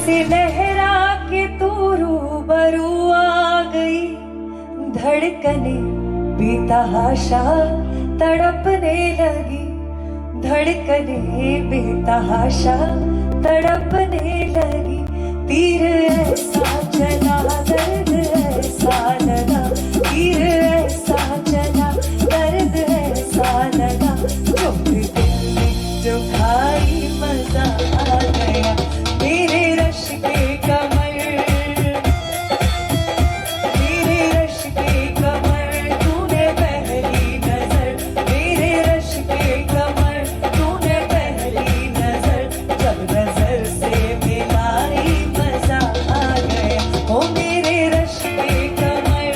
से लहरा के तू रूबरू आ गई, धड़कने बेतहाशा तड़पने लगी, धड़कने बेतहाशा तड़पने लगी। तीर ऐसा चला दर्द ऐसा लगा, तीर ऐसा चला दर्द ऐसा लगा, चोट दिल में जो खाई मजा आ गया। मेरे रश के कमर, मेरे रश के कमर तूने पहली नजर, मेरे रश के कमर तूने पहली नजर, जब नजर से मिलाई मजा आ गया। ओ मेरे रश के कमर,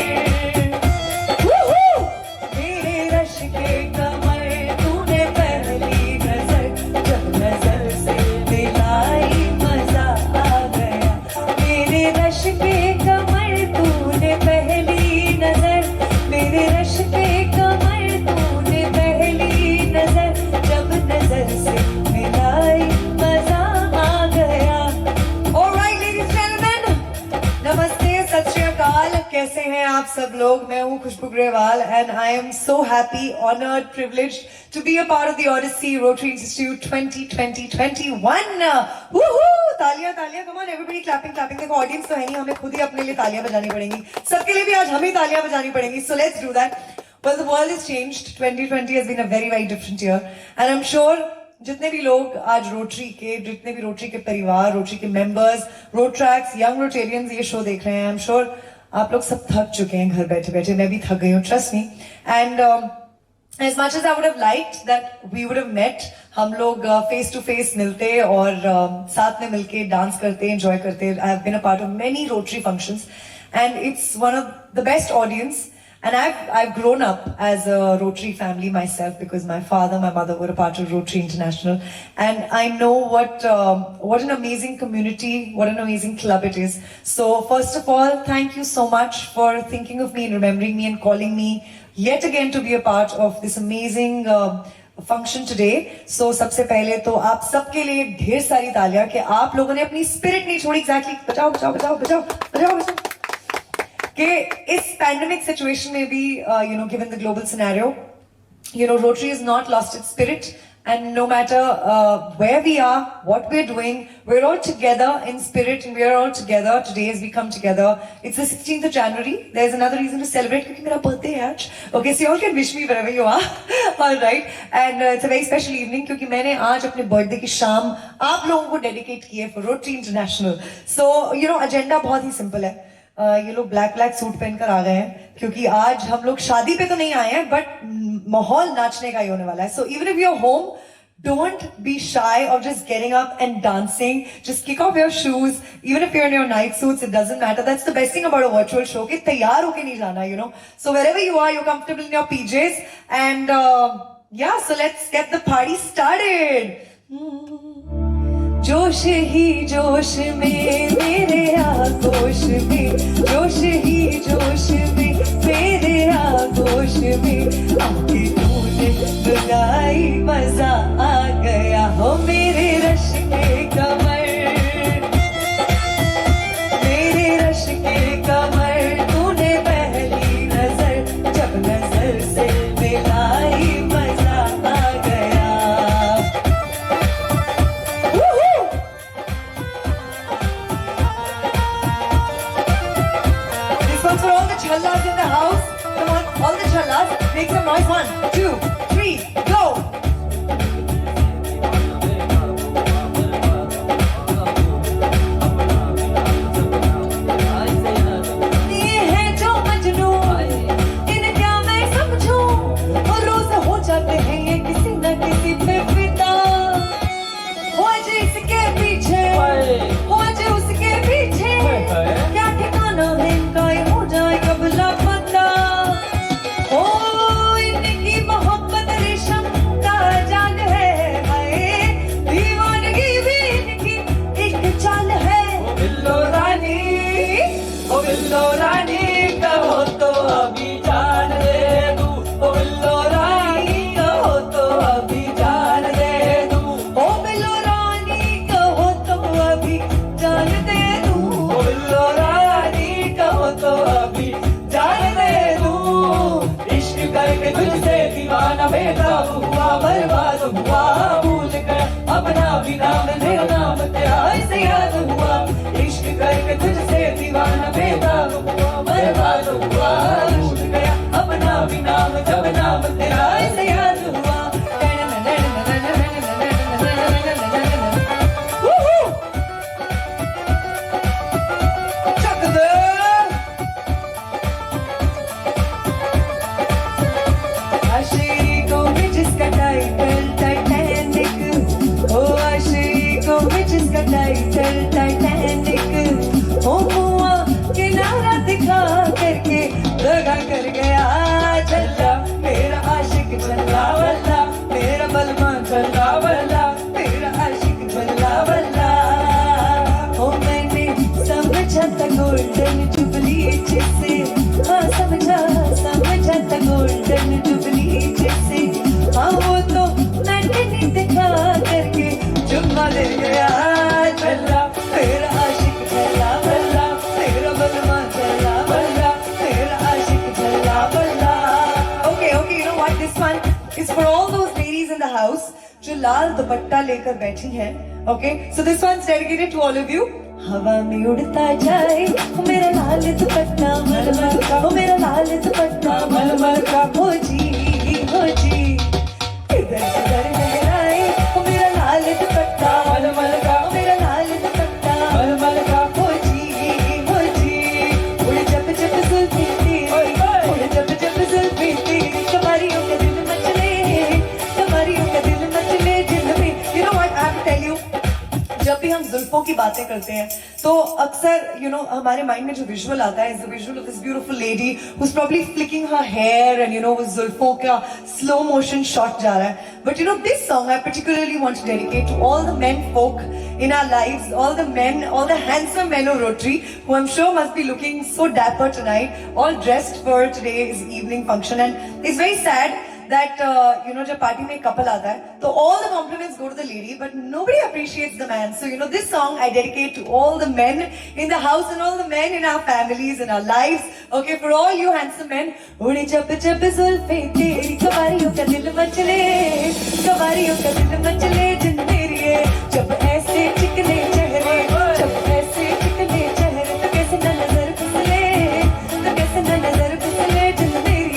मेरे रश के कमर तूने पहली नजर, जब नजर से मिलाई मजा आ गया। मेरे रश के कमर तूने पहली नजर, मेरे रश के कमर तूने पहली नजर, जब नजर से मिलाई मजा आ गया। ऑलराइट लेडीज एंड जेंटलमैन, नमस्ते, सत श्री अकाल, कैसे हैं आप सब लोग? मैं हूं Khushboo Grewal and I am so happy, honoured, privileged to be a part of the Odyssey Rotary Institute 2020-21। Woohoo! तालियां तालियां, come on everybody, clapping clapping. देखो ऑडियंस तो है नहीं, हमें खुद ही अपने लिए तालियां बजानी पड़ेंगी, सबके लिए भी आज हमें तालियां बजानी पड़ेंगी। So let's do that. Well, the world has changed. 2020 has been a very, very different year. And I'm sure जितने भी लोग आज रोटरी के, जितने भी रोटरी के परिवार, रोटरी के members, road tracks, young Rotarians ये शो देख रहे हैं, आई एम श्योर आप लोग सब थक चुके हैं घर बैठे बैठे। मैं भी थक गई हूँ, trust me. And as much as I would have liked that we would have met, हम लोग फेस टू फेस मिलते और साथ में मिलके डांस करते, एंजॉय करते। I have been a part of many Rotary functions and it's one of the best audience. And I've grown up as a Rotary family myself because my father, my mother were a part of Rotary International, and I know what an amazing community, what an amazing club it is. So first of all, thank you so much for thinking of me and remembering me and calling me yet again to be a part of this amazing function today. So सबसे पहले तो आप सबके लिए ढेर सारी तालियां कि आप लोगों ने अपनी स्पिरिट नहीं छोड़ी। एग्जैक्टली, बचाओ बचाओ बचाओ बचाओ बचाओ बचाओ कि इस पैंडेमिक सिचुएशन में भी given the global scenario, Rotary has not lost its spirit, and no matter where we are, what we're doing, we're all together in spirit and we're all together today as we come together. It's the 16th of January. There's another reason to celebrate because my birthday है आज. Okay, so you all can wish me wherever you are. All right, and it's a very special evening क्योंकि मैंने आज अपने birthday की शाम आप लोगों को डेडिकेट की है for Rotary International. So agenda बहुत ही simple है। ये लोग ब्लैक सूट पहनकर आ गए हैं क्योंकि आज हम लोग शादी पे तो नहीं आए हैं, बट माहौल नाचने का ही होने वाला है। So even if you are home, don't be shy of just getting up and dancing. Just kick off your shoes, even if you're in your night suits, it doesn't matter. That's the best thing about a virtual show कि तैयार होके नहीं जाना, So wherever you are, you're comfortable in your PJs, and yeah, so let's get the party started. जोश ही जोश में मेरे आगोश में, जोश ही जोश में मेरे आगोश में, आके तूने लगाई मजा आ गया। हो मेरे रश के कमर, मेरे रश के कमर तूने पहली नजर, जब नजर से मिलाई मजा आ गया। For all the challas in the house, come on, all the challas, make some noise. 1, 2, 3, go! बर्बाद हुआ भूल गया अपना भी नाम मेरा नाम तेरा ऐसे याद हुआ इश्क करके तुझसे दीवाना बेदाग हुआ बर्बाद हुआ भूल गया अपना भी नाम जब नाम तेरा ऐसे याद हुआ आशिकों में जिसका टाइटल टाइटैनिक ओ आशिकों में जिसका टाइटल टाइटैनिक ओ मुआ किनारा दिखा करके दगा कर गया चला मेरा आशिक चला वल्ला मेरा बलमा चला वल्ला मेरा आशिक चला वल्ला ओ मैंने समझा था गोल्डन जुबली जैसे हाँ समझा था गोल्डन जुबली जैसे हाँ वो तो मैंने नहीं दिखा करके चुम्मा ले गया चला मेरा आशिक चला वल्ला मेरा बलमा चला वल्ला मेरा आशिक चला वल्ला Okay, you know what? This one is for all those ladies in the house जो लाल दुपट्टा लेकर बैठी हैं. Okay, so this one's dedicated to all of you. हवा में उड़ता जाए वो मेरा लाल दुपट्टा मलमल का वो मेरा लाल दुपट्टा मलमल का हो जी इधर उधर लहराए वो मेरा लाल दुपट्टा मलमल का वो मेरा लाल दुपट्टा मलमल का हो जी उड़ जब जुल्फी तेरी उड़ जब जुल्फी तेरी कमरियों का दिल मचले दिल में you know what I have to tell you जब भी हम जुल्फों की बातें करते हैं तो अक्सर हमारे माइंड में जो विजुअल आता है is the visual of this beautiful lady who is probably flicking her hair and वो जुल्फों का स्लो मोशन शॉट जा रहा है but this song I particularly want to dedicate to all the men folk in our lives, all the men, all the handsome men of Rotary who I'm sure must be looking so dapper tonight, all dressed for today's evening function. And it's very sad that जब party में couple आता है तो all the compliments go to the lady but nobody appreciates the man. So this song I dedicate to all the men in the house and all the men in our families, in our lives. Okay, for all you handsome men. उड़े जब जुल्फे तेरी कवारियों का दिल मचले जिन मेरी जब ऐसे चिकने चेहरे तो कैसे न नजर फिसले जिन मेरी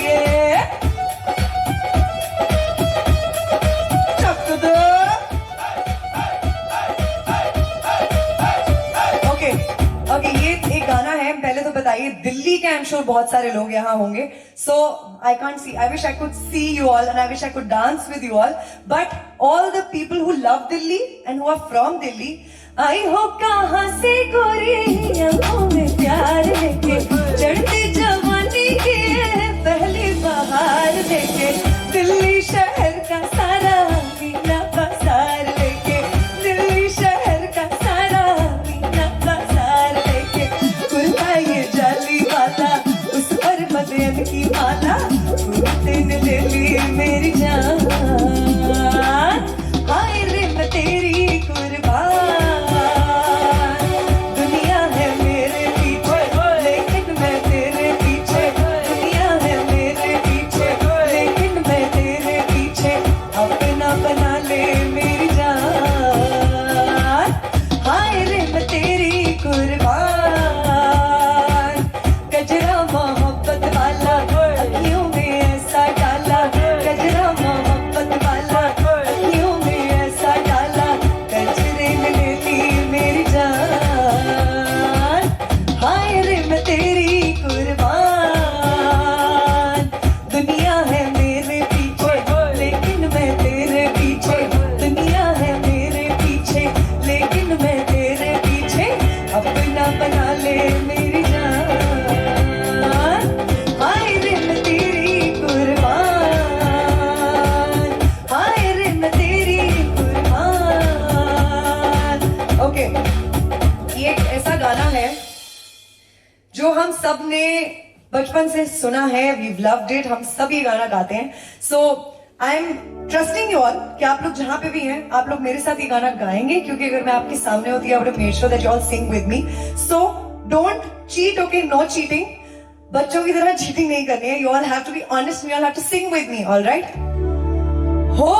Okay, ये एक गाना है पहले तो बताइए दिल्ली के आई एम श्योर बहुत सारे लोग यहाँ होंगे so I can't see I wish I could see you all and I wish I could dance with you all but all the people who love Delhi and who are from Delhi आई हो कहाँ से गोरी आंखों में प्यार लेके चढ़ती जवानी की पहली बहार लेके दिल्ली शहर का सारा मीना बाजार लेके दिल्ली शहर का सारा मीना बाजार लेके कुर्ता ये जाली वाला उस पर मदन की माला तेने ले ली मेरी जान हाय रे मैं तेरी कुर्बान दुनिया है मेरे पीछे लेकिन मैं तेरे पीछे दुनिया है मेरे पीछे लेकिन मैं तेरे पीछे अपना बना ले मेरी जान हाय रे मैं तेरी कुर्बान गजरा मोहब्बत वाला अखियों में ऐसा डाला गजरा मोहब्बत वाला अखियों में ऐसा डाला गजरे ने ले ली मेरी जान हाय रे मैं तेरी कुर्बान दुनिया है मेरे पीछे लेकिन मैं तेरे पीछे दुनिया है मेरे पीछे लेकिन मैं तेरे पीछे अपना बना ले मेरी जान हाय रे मैं तेरी कुर्बान हाय रे मैं तेरी कुर्बान ओके ये एक ऐसा गाना है जो हम सब ने बचपन से सुना है वी लव्ड इट हम सब ये गाना गाते हैं so I am trusting you all कि आप लोग जहां पे भी हैं आप लोग मेरे साथ ये गाना गाएंगे क्योंकि अगर मैं आपके सामने होती I would have made sure that you all sing with me so don't cheat okay no cheating बच्चों की तरह चीटिंग नहीं करनी है you all have to be honest you all have to sing with me alright हो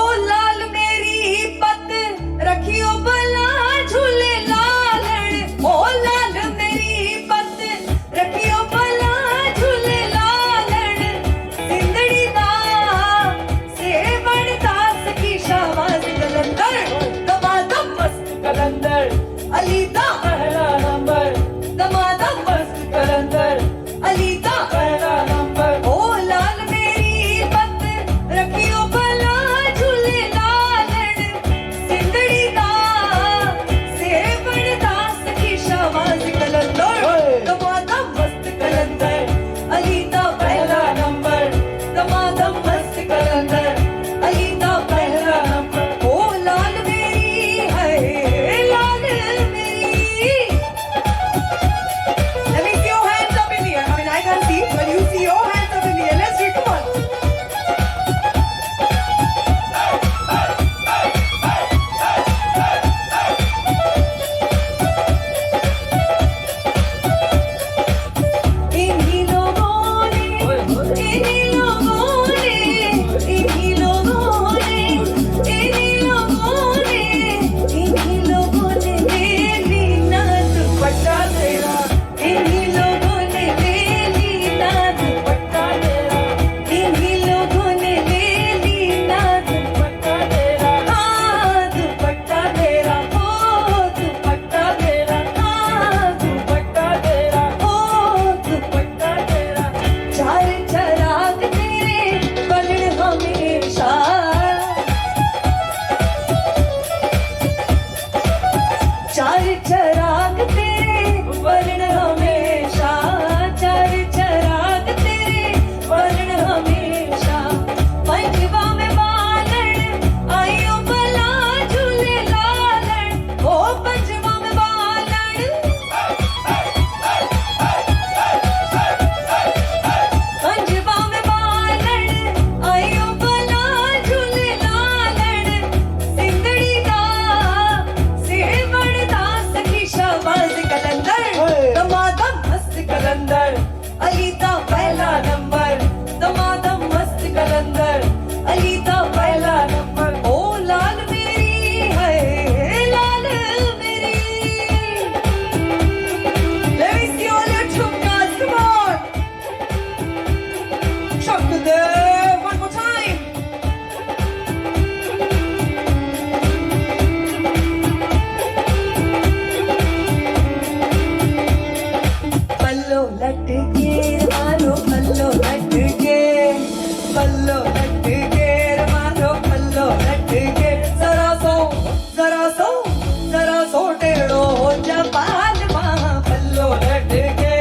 चिराग तेरे वर्ण हमेशा, चार चिराग तेरे वर्ण हमेशा। पंजवा में बालन आयो भला झूले लालन, ओ पंजवा में बालन, पंजवा में बालन आयो भला झूले लालन। सिंगड़ी दा सेवण दा सखी शाबाज कलंदर, दमादम मस्त कलंदर अली दा पहला नंबर, दमादम मस्त कलंदर अली दा पहला नंबर। ओ लाल मेरी है लाल मेरी, let me see all your chumkas, come on, chunk to there one more time. पल्लो लट के मारो पल्लो लट के, पल्लो लट के मारो पल्लो लट के। जरा सो टेढ़ो हो जा बाल वहाँ, पल्लो लट के,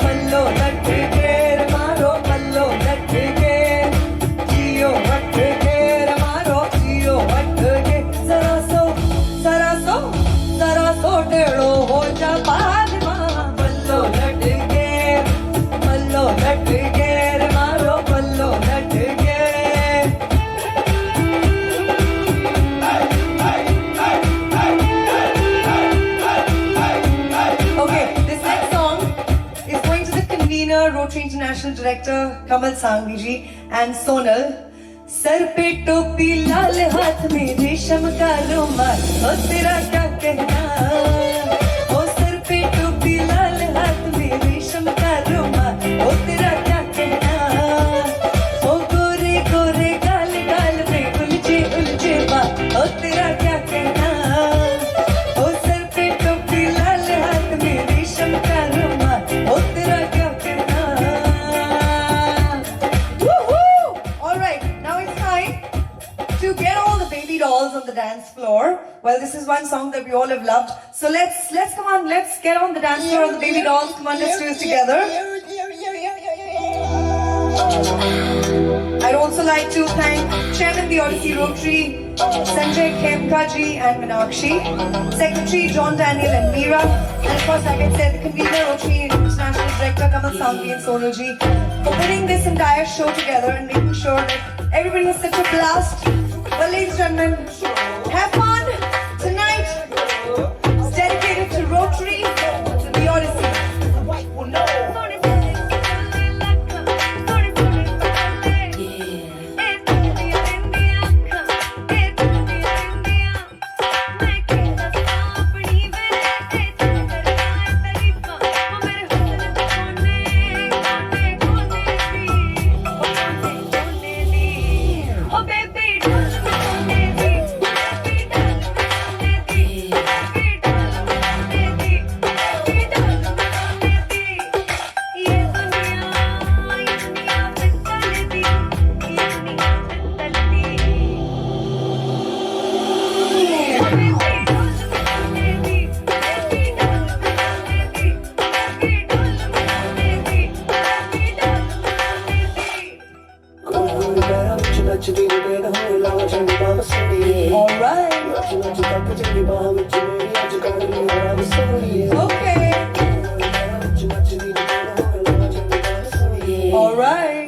पल्लो लट के मारो पल्लो लट के। जियो हट के मारो जियो हट के। जरा सो टेढ़ो हो जा बाल वहाँ, पल्लो लट के मारो पल्लो लट के। Okay, this next song is going to the convener, Rotary International Director Kamal Sangvi ji and Sonal. Sir पे टोपी लाल हाथ में रेशम का रुमाल, ओ तेरा क्या कहना। ओ सर पे टोपी लाल हाथ में रेशम का रुमाल, ओ तेरा क्या कहना। ओ गोरे गोरे गाल गाल में उलझे बाल, ओ तेरा क्या कहना। ओ सर पे टोपी लाल हाथ में रेशम का रुमाल, ओ तेरा क्या कहना। Woohoo! All right, now it's time to get all the baby dolls on the dance floor. Well, this is one song that we all have loved. So let's come on, let's get on the dance floor. The baby dolls, come on, let's do this together. I'd also like to thank Chairman the Odyssey Rotary, Sanjay Khemka ji and Minakshi, Secretary John Daniel and Meera, and of course, like I said, the convener Rotary International Director Kamal Sangvi and Sonal ji for putting this entire show together and making sure that everybody has such a blast. Well, ladies and gentlemen, have fun tonight. It's dedicated to Rotary, to the Odyssey. All right. Okay. All right.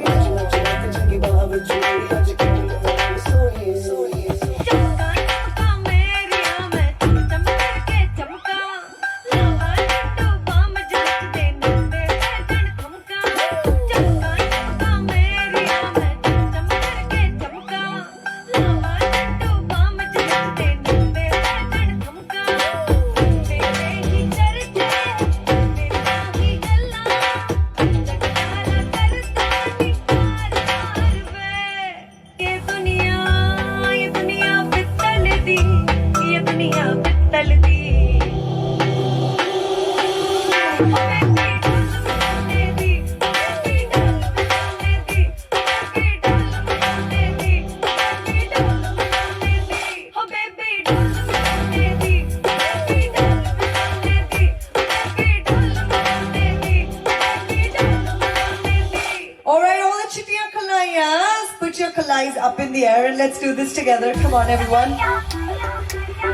up in the air and let's do this together. Come on, everyone.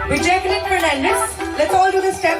With Jacqueline Fernandez, let's all do the step.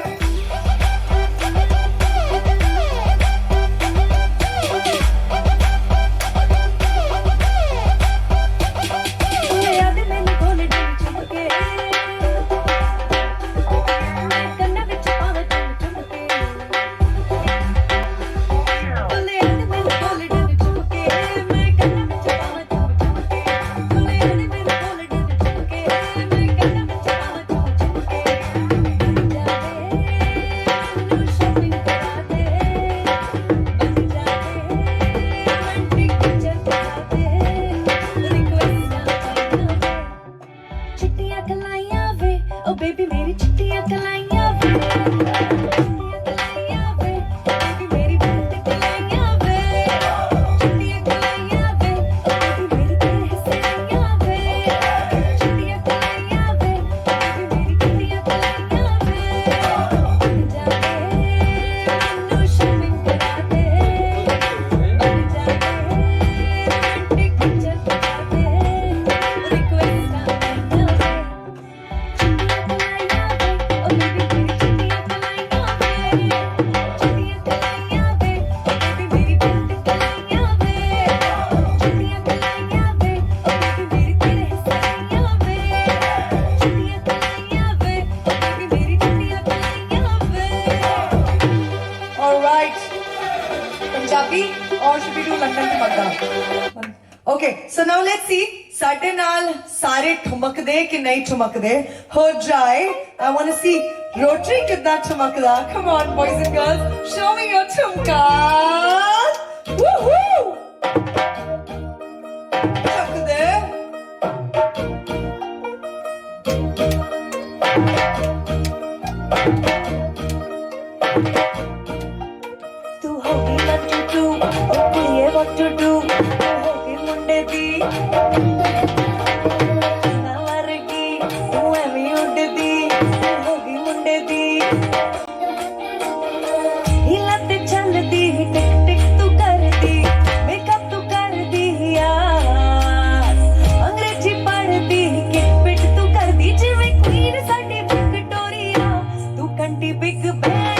Or should we do London to Baghdad? Okay, so now let's see. ਸਾਡੇ ਨਾਲ ਸਾਰੇ ਠੁਮਕਦੇ ਕਿ ਨਹੀਂ ਠੁਮਕਦੇ ਹੋ ਜਾਏ. I want to see Rotary ਕਿੱਦਾਂ ਠੁਮਕਦਾ. Come on, boys and girls, show me your ਠੁਮਕਾ. Woohoo! ਠੁਮਕਦੇ. ਤੂੰ ਹੋ ਗਈ ਲੱਟੂ, ਉਹ ਕੁੜੀਏ what to do. ਤੂੰ ਹੋ ਗਈ ਮੁੰਡੇ ਦੀ ਨਾ ਵਰਗੀ, ਤੂੰ ਐਵੇਂ ਉੱਡਦੀ. ਤੂੰ ਹੋ ਗਈ ਮੁੰਡੇ ਦੀ ਹਿਲਾ ਤੇ ਚੱਲਦੀ. ਟਿਕ ਟਿਕ ਤੂੰ ਕਰਦੀ, ਮੇਕਅਪ ਤੂੰ ਕਰਦੀ ਯਾਰ. ਅੰਗਰੇਜ਼ੀ ਪੜ੍ਹਦੀ, ਕਿਟ ਪਿਟ ਤੂੰ ਕਰਦੀ ਜਿਵੇਂ ਕੁਈਨ ਸਾਡੀ ਵਿਕਟੋਰੀਆ. ਤੂੰ ਕੰਟੀ Big Ben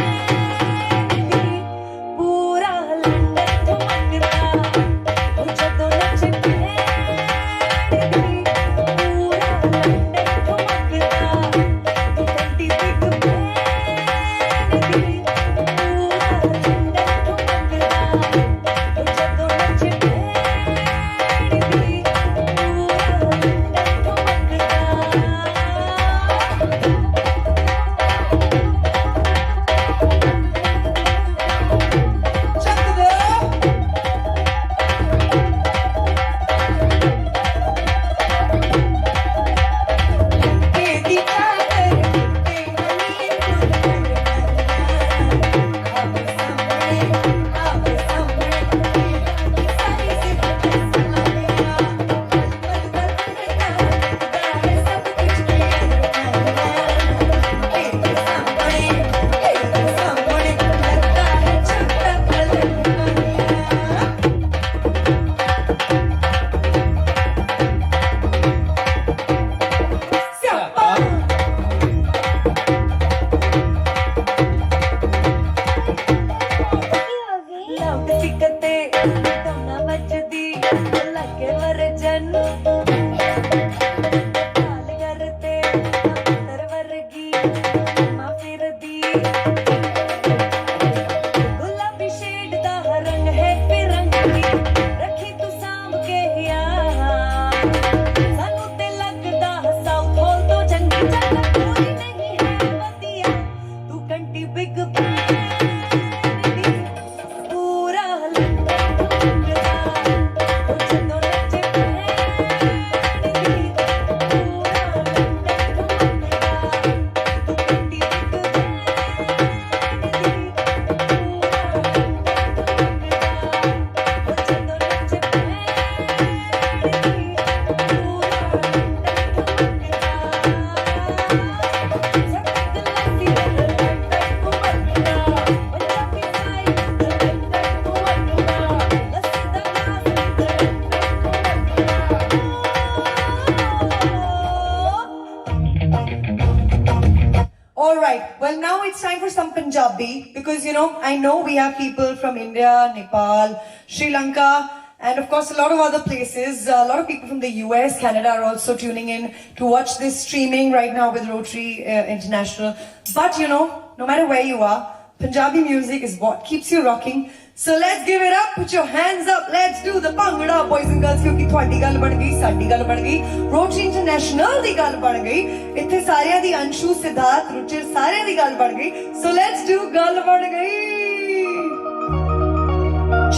All right. Well, now it's time for some Punjabi because I know we have people from India, Nepal, Sri Lanka, and of course a lot of other places. A lot of people from the US, Canada are also tuning in to watch this streaming right now with Rotary International. But no matter where you are, Punjabi music is what keeps you rocking. So let's give it up. Put your hands up. Let's do the Bhangra, boys and girls. क्योंकि ਤੁਹਾਡੀ ਗੱਲ ਬਣ ਗਈ, ਸਾਡੀ ਗੱਲ ਬਣ ਗਈ, Rotary International ਦੀ ਗੱਲ ਬਣ ਗਈ, ਇੱਥੇ ਸਾਰਿਆਂ ਦੀ ਅੰਸ਼ੂ ਸਿਧਾਰਥ ਰੁਚਿਰ ਸਾਰਿਆਂ ਦੀ ਗੱਲ ਬਣ ਗਈ. So let's do ਗੱਲ ਬਣ ਗਈ.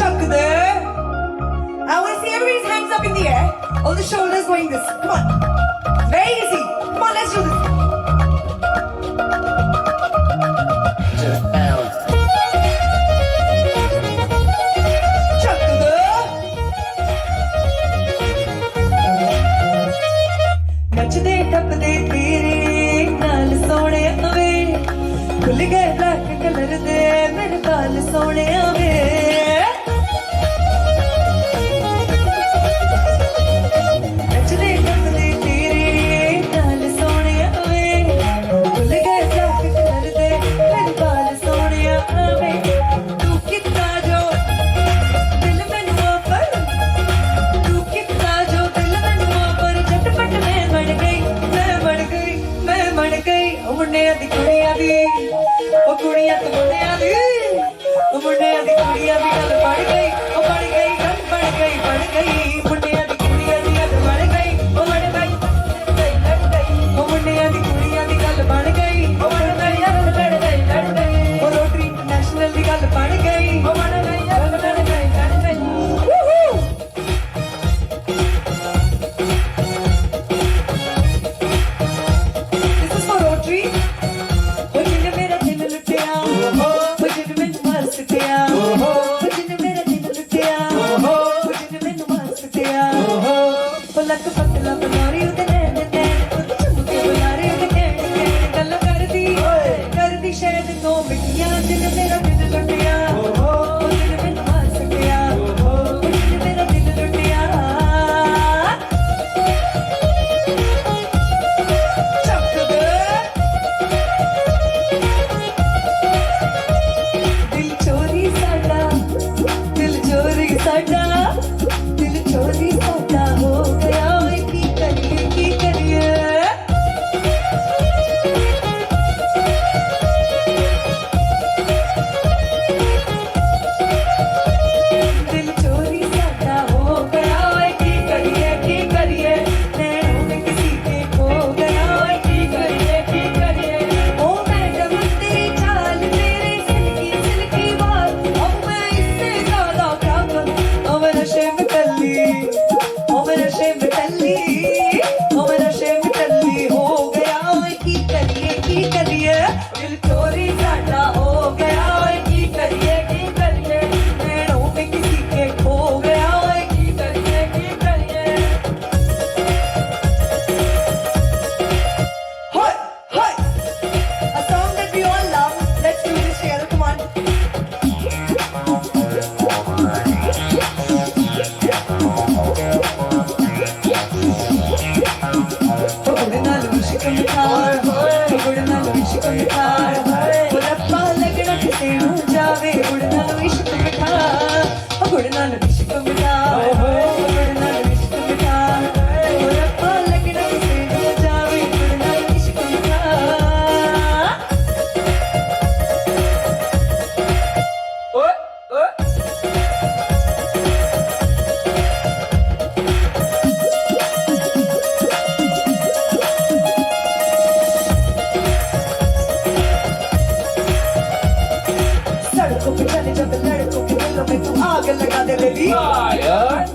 ਚੱਕ ਦੇ. I want to see everybody's hands up in the air. All the shoulders going this. Come on. Very easy. Come on, let's do this. ਨੱਚਦੇ ਟੱਪਦੇ ਤੇਰੇ ਨਾਲ ਸੋਹਣਿਆ ਵੇ ਖੁੱਲ ਗਏ ਬਲੈਕ ਕਲਰ ਦੇ ਮੇਰੇ ਬਾਲ ਸੋਹਣਿਆ ਵੇ ਨੱਚਦੇ ਟੱਪਦੇ ਤੇਰੇ ਨਾਲ ਸੋਹਣਿਆ ਵੇ ਖੁੱਲ ਗਏ ਬਲੈਕ ਕਲਰ ਦੇ ਮੇਰੇ ਬਾਲ ਸੋਹਣਿਆ ਵੇ ਤੂੰ ਕਿੱਦਾਂ ਜੋ ਦਿਲ ਮੈਨੂੰ ਆਫਰ ਤੂੰ ਕਿੱਦਾਂ ਜੋ ਦਿਲ ਮੈਨੂੰ ਆਫਰ ਝਟਪਟ ਮੈਂ ਬਣ ਗਈ ਮੈਂ ਬਣ ਗਈ ਉਹ ਮੁੰਡਿਆਂ ਦੀ ਕੁੜੀਆਂ ਦੀ ਉਹ ਕੁੜੀਆਂ ਤੇ ਮੁੰਡਿਆਂ ਦੀ ਉਹ ਮੁੰਡਿਆਂ ਦੀ ਕੁੜੀਆਂ ਦੀ ਗੱਲ ਬਣ ਗਈ ਉਹ ਬਣ ਗਈ ਗੱਲ ਬਣ ਗਈ ਮੁੰਡਿਆਂ ਦੀ ਕੁੜੀਆਂ ਦੀ ਗੱਲ ਬਣ ਗਈ ਉਹ ਬਣ ਗਈ ਉਹ ਮੁੰਡਿਆਂ ਦੀ ਕੁੜੀਆਂ ਦੀ ਗੱਲ ਬਣ ਗਈ ਉਹ ਬਣ ਗਈ ਲੜ ਗਈ ਉਹ ਰੋਟਰੀ ਇੰਟਰਨੈਸ਼ਨਲ ਦੀ ਗੱਲ ਬਣ ਗਈ ਉਹ ਬਣ ਗਈ ਲੜ ਗਈ ਲੱਕ ਪਤਲਾ ਬਨਾਰੀ ਉਹਦੇ ਨੈਣ ਉਹਦੇ ਚੁੰਮਕੇ ਬੁਲਾਰੇ ਉਹਦੇ ਕਹਿਣ ਗੱਲ ਕਰਦੀ ਸ਼ਾਇਦ ਦੋ ਮਿੱਠੀਆਂ ਦਿਲ ਮੇਰਾ ਦਿਲ ਲੁੱਟਿਆ ਉਹ ਦਿਲ ਮੈਨੂੰ ਹੱਸ ਗਿਆ ਉਹ ਦਿਲ ਮੇਰਾ ਦਿਲ ਲੁੱਟਿਆ ਚੱਕ ਦੇ ਦਿਲ ਚੋਰੀ ਸਾਡਾ ਦਿਲ ਚੋਰੀ ਸਾਡਾ ਦਿਲ ਚੋਰੀ ਸਾਡਾ ਹੋ ਗਿਆ ਓਏ ਕੀ ਕਰੀਏ ਦਿਲ ਚੋਰੀ ਸਾਡਾ ਹੋ ਗਿਆ ਓਏ ਕੀ ਕਰੀਏ ਨੈਣੋਂ में किसी के खो गया ਓਏ ਕੀ ਕਰੀਏ ओ मैडम तेरी चाल तेरे सिल्की बाल अब मैं इससे ज्यादा क्या करूं ओ मैं नशे में टल्ली ओ मैं नशे में टल्ली हो गया ओए की करिए दिल चोरी साडा हो गया ओए की करिए नैनों में किसी के खो गया ओए की करिए Hoy a song that we all love. Let's do this together. Come on. गुड़ नाल इश्क मिठा गुड़ नाल इश्क मिठा ओ रब्बा लगना किसे नू जावे गुड़ नाल इश्क मिठा गुड़ नाल इश्क मिठा गुड़ नाल इश्क मिठा ओ रब्बा लगना किसे नू जावे गुड़ नाल इश्क मिठा सड़कों पे चले जब लड़कों के दिलों में तू आग लगा दे बेबी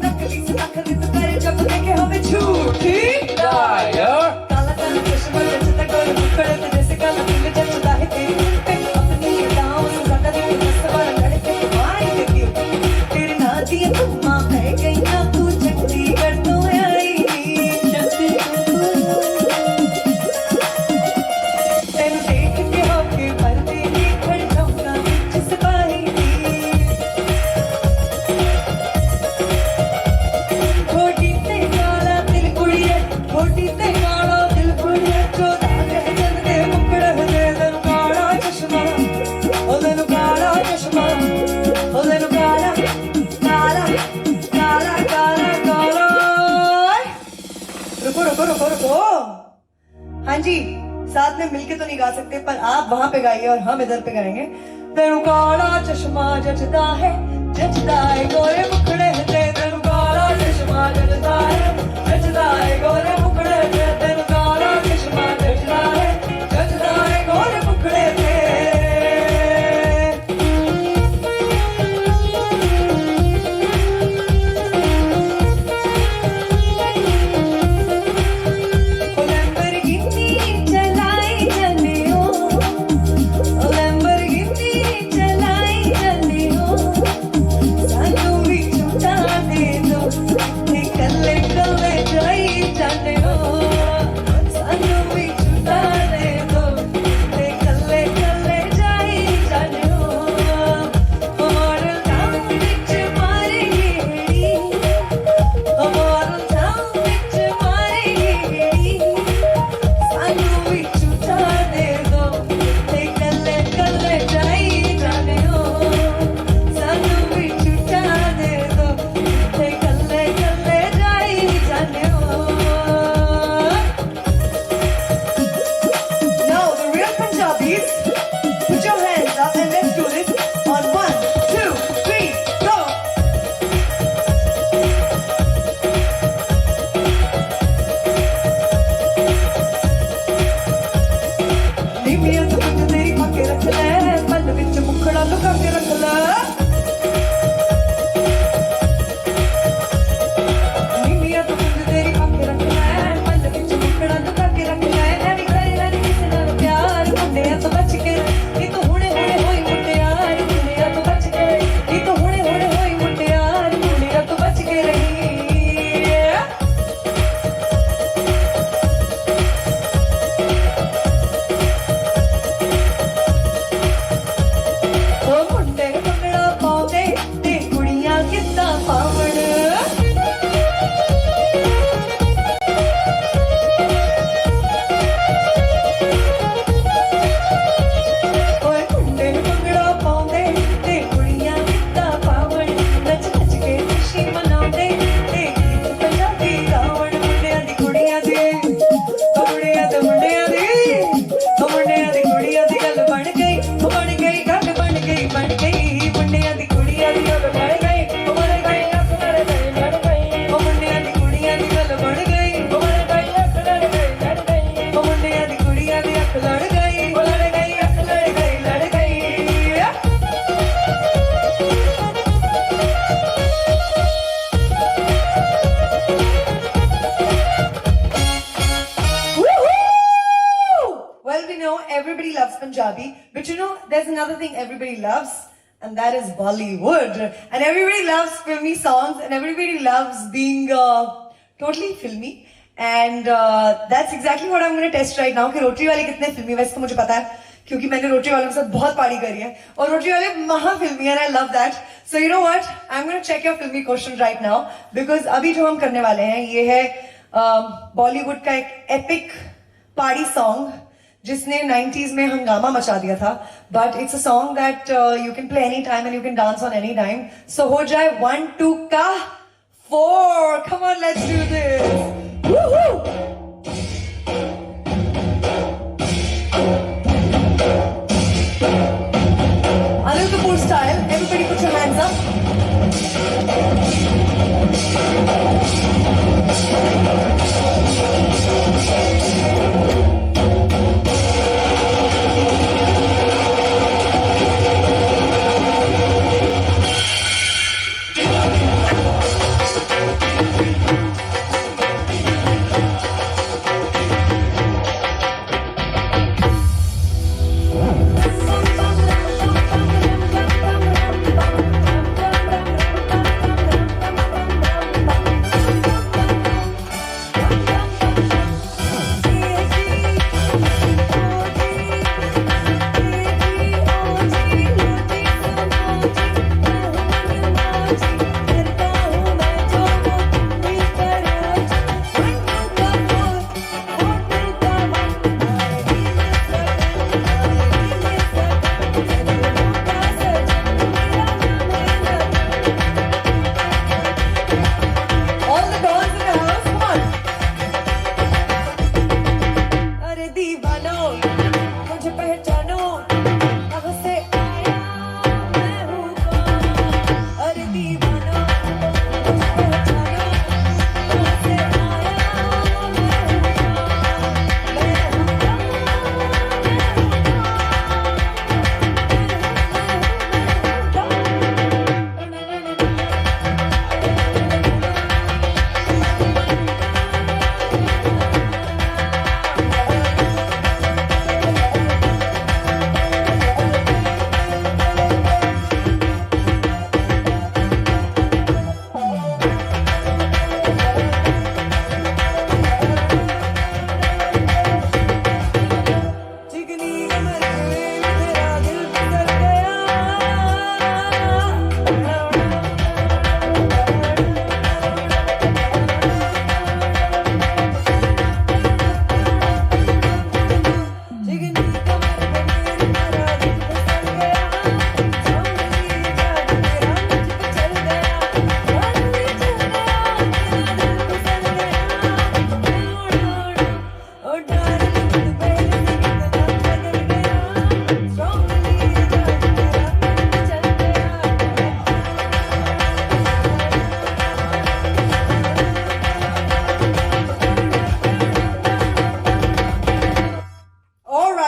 नकली से नकली तो करे जब देखे हमें झूठी काला काला चश्मा जचता गोल मुखड़े तेरे से काला दिल जचता है तेरी दिल पे अपनी अदाओं से ज्यादा तेरे मस्तवार लड़के तुम्हारी देखी तेरे ना दिए तुम बह गई ना तू चंडीगढ़ तो आई तेन देख के होके मरते ही खड़ जाऊंगा बिच सिपाही हाँ जी, साथ में मिलके तो नहीं गा सकते, पर आप वहां पे गाइए और हम इधर पे गाएंगे। तेरू काला चश्मा जचदा है गोरे मुखड़े ते, तेरू काला चश्मा जचदा है गोरे मुखड़े ते, तेरू काला चश्मा जचदा है गोरे मुखड़े ते। Everybody loves Punjabi, but you know, there's another thing everybody loves, and that is Bollywood. And everybody loves filmy songs, and everybody loves being totally filmy. And that's exactly what I'm going to test right now. कि rotary वाले कितने फिल्मी, वैसे तो मुझे पता है क्योंकि मैंने रोटरी वालों के साथ बहुत पार्टी करी है और रोटरी वाले महा फिल्मी है, and I love that. So you know what? I'm going to check your filmy questions right now because अभी जो हम करने वाले हैं ये है बॉलीवुड का एक एपिक पार्टी सॉन्ग जिसने 90s में हंगामा मचा दिया था, but it's a song that you can play anytime and you can dance on any time. So हो जाए 1 2 का 4. Come on, let's do this. Woohoo! Anil Kapoor style. Everybody put your hands up.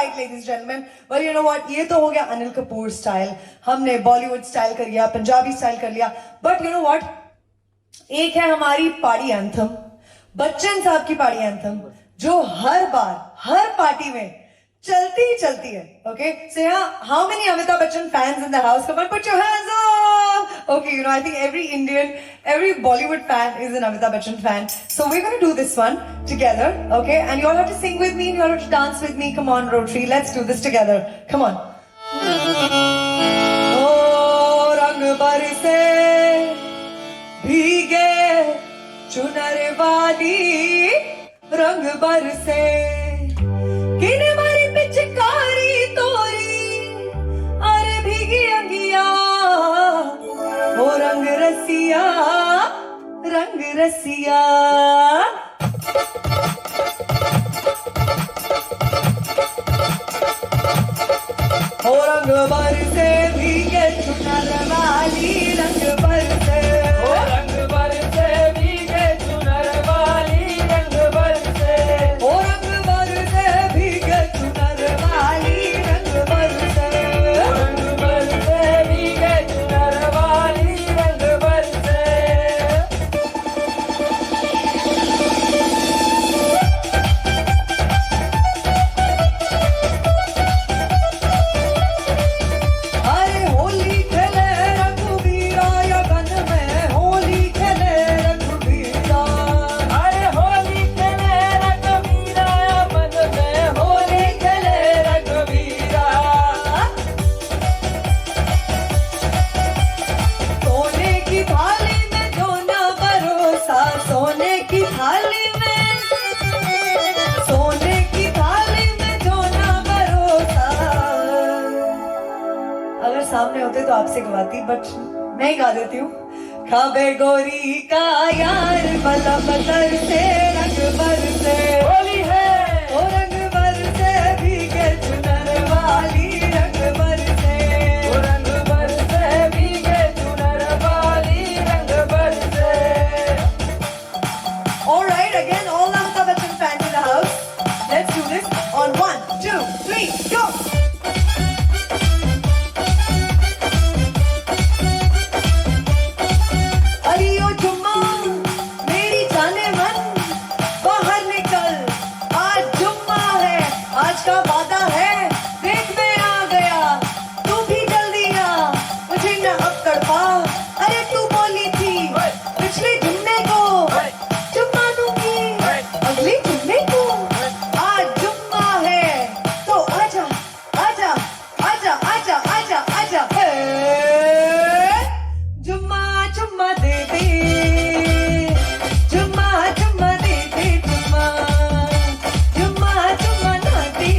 right, ladies and gentlemen. Well, you know what? ये तो हो गया Anil Kapoor style. हमने Bollywood style कर लिया, पंजाबी स्टाइल कर लिया. But you know what? एक है हमारी पार्टी एंथम, बच्चन साहब की पार्टी एंथम, जो हर बार हर पार्टी में चलती ही चलती है. Okay, so yeah, how many Amitabh Bachchan fans in the house? Come on, put your hands up. Okay, you know, I think every Indian, every Bollywood fan is an Amitabh Bachchan fan. So we're going to do this one together, okay? And you all have to sing with me, and you all have to dance with me. Come on, Rotary, let's do this together. Come on. Oh, rang barse भीगे चुनर वाली रंग बरसे किने मारी पिचकारी तोरी अरे भीगी अंगिया ओ रंग रसिया रंग रसिया ओ रंग बरसे भीगे चुनर वाली रंग बरसे सामने होते तो आपसे गवाती, बट मैं ही गा देती हूँ. खाबे गोरी का यार बला बदर से रंग बरसे होली है ओ रंग बरसे भीगे चुनर वाली रंग बरसे ओ रंग बरसे भीगे चुनर वाली रंग बरसे. All right, again, all Amitabh Bachchan fans in the house. Let's do this on 1, 2, 3, go. का वादा है देख मैं आ गया तू भी जल्दी आ मुझे न अब तड़पा अरे तू बोली थी पिछले जुम्मे को जुम्मा दूंगी अगले जुम्मे को आज जुम्मा है तो आजा आजा आजा आजा आजा आजा जुम्मा जुम्मा दे दे जुम्मा जुम्मा दे दे जुम्मा जुम्मा जुम्मा ना दे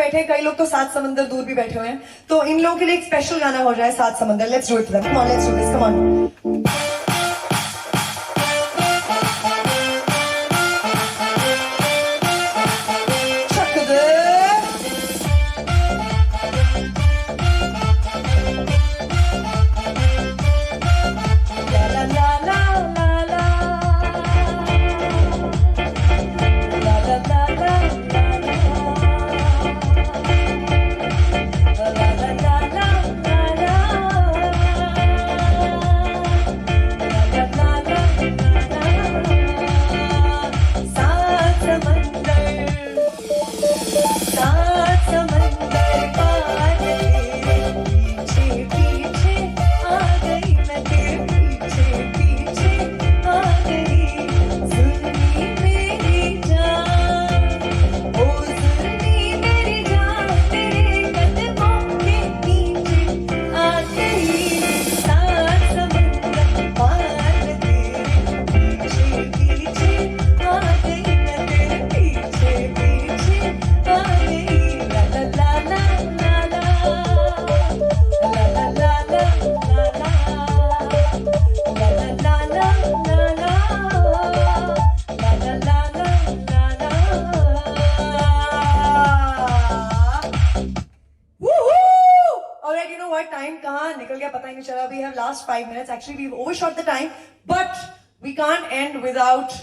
बैठे हैं, कई लोग तो 7 समंदर दूर भी बैठे हुए हैं, तो इन लोगों के लिए एक स्पेशल गाना हो जाए 7 समंदर. Let's do it for them. Come on, let's do this. Come on. Time कहाँ निकल गया पता ही नहीं चला. We have last 5 minutes. Actually, we've overshot the time, but we can't end without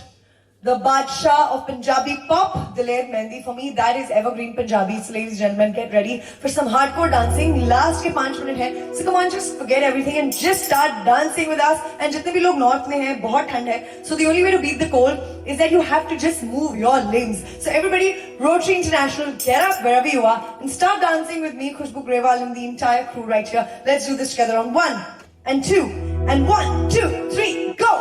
the Badshah of Punjabi pop, Dileer Mehndi. For me, that is evergreen Punjabi. So, ladies and gentlemen, get ready for some hardcore dancing. Last के 5 minute है, so come on, just forget everything and just start dancing with us. And जितने भी लोग north में हैं, बहुत ठंड है. So the only way to beat the cold is that you have to just move your limbs. So everybody, Rotary International, get up wherever you are and start dancing with me, Khushbu Grewal, and the entire crew right here. Let's do this together on 1 and 2 and 1, 2, 3, go!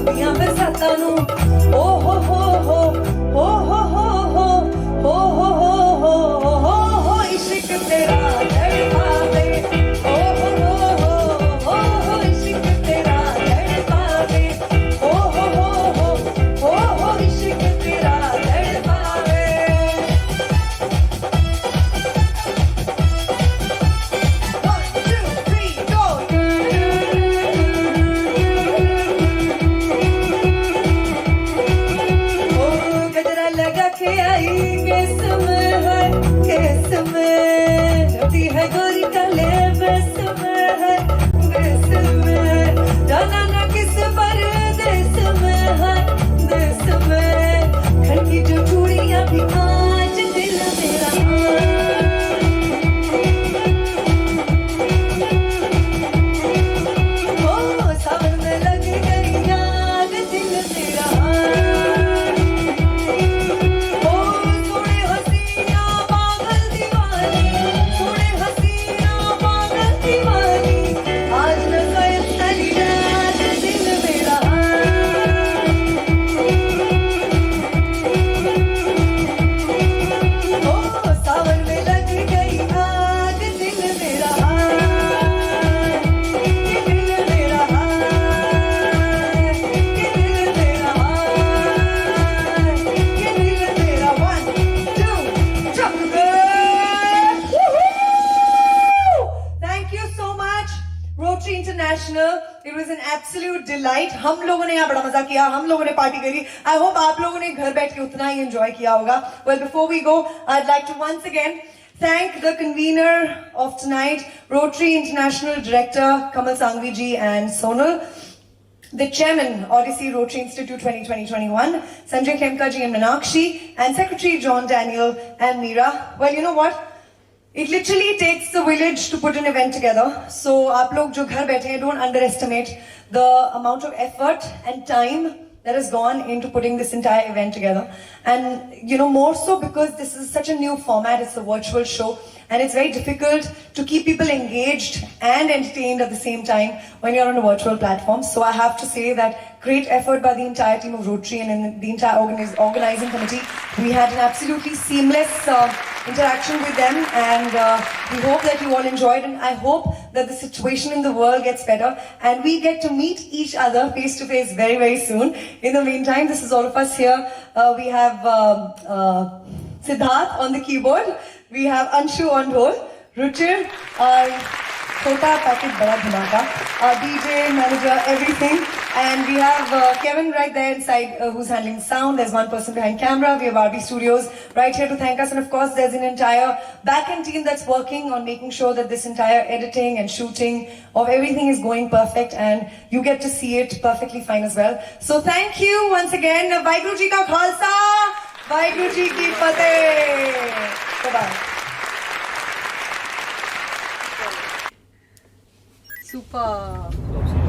ਹੁੰਦੀਆਂ ਬਰਸਾਤਾਂ ਨੂੰ ਓ ਹੋ ਹੋ ਹੋ ਹੋ ਹੋ ਹੋ ਹੋ ਹੋ ਹੋ ਹੋ ਇਸ਼ਕ ਤੇਰਾ ਤੜਪਾਵੇ ਓ ਹੋ ਹੋ ਹੋ ਇਸ਼ਕ ਤੇਰਾ ਤੜਪਾਵੇ ਓ ਹੋ ਹੋ ਇਸ਼ਕ ਤੇਰਾ ਤੜਪਾਵੇ गोरी कले बस में है बस में जाना ना किस परदेस में है देश में घर की जो चूड़ियां भी आज दिल मेरा ओ सावन में लग गई आग दिल मेरा ओ सोने हसीना पागल दीवानी सोने हसीना पागल दीवानी आज न गए तेरी याद दिल मेरा ओ सावन में लग गई आग दिल मेरा ये दिल मेरा ये दिल मेरा ये दिल मेरा 1 2 jump Thank you so much, Rotary International. It was an absolute delight. हम लोगों ने यहाँ बड़ा मजा किया, हम लोगों ने पार्टी करी. I hope आप लोगों ने घर बैठ के उतना ही enjoy किया होगा. Well, before we go, I'd like to once again thank the convener of tonight, Rotary International Director Kamal Sangvi ji and Sonal. The chairman, Odyssey Rotary Institute 2020-21, Sanjay Khemka ji and Meenakshi, and Secretary John Daniel and Meera. Well, you know what? It literally takes a village to put an event together. So, aap log jo ghar baithe hain, don't underestimate the amount of effort and time that has gone into putting this entire event together. And, you know, more so because this is such a new format, it's a virtual show. And it's very difficult to keep people engaged and entertained at the same time when you're on a virtual platform. So I have to say that great effort by the entire team of Rotary and the entire organizing committee. We had an absolutely seamless interaction with them, and we hope that you all enjoyed, and I hope that the situation in the world gets better and we get to meet each other face to face very, very soon. In the meantime, this is all of us here. We have Siddharth on the keyboard. We have Anshu on dhol, Ruchir, Chota Packet Bada Dhamaka, DJ, manager, everything. And we have Kevin right there inside who's handling sound. There's one person behind camera. We have RB Studios right here to thank us. And of course, there's an entire back-end team that's working on making sure that this entire editing and shooting of everything is going perfect. And you get to see it perfectly fine as well. So thank you once again. Vaheguru Ji Ka Khalsa, Vaheguru Ji Ki Fateh. Bye-bye. Super.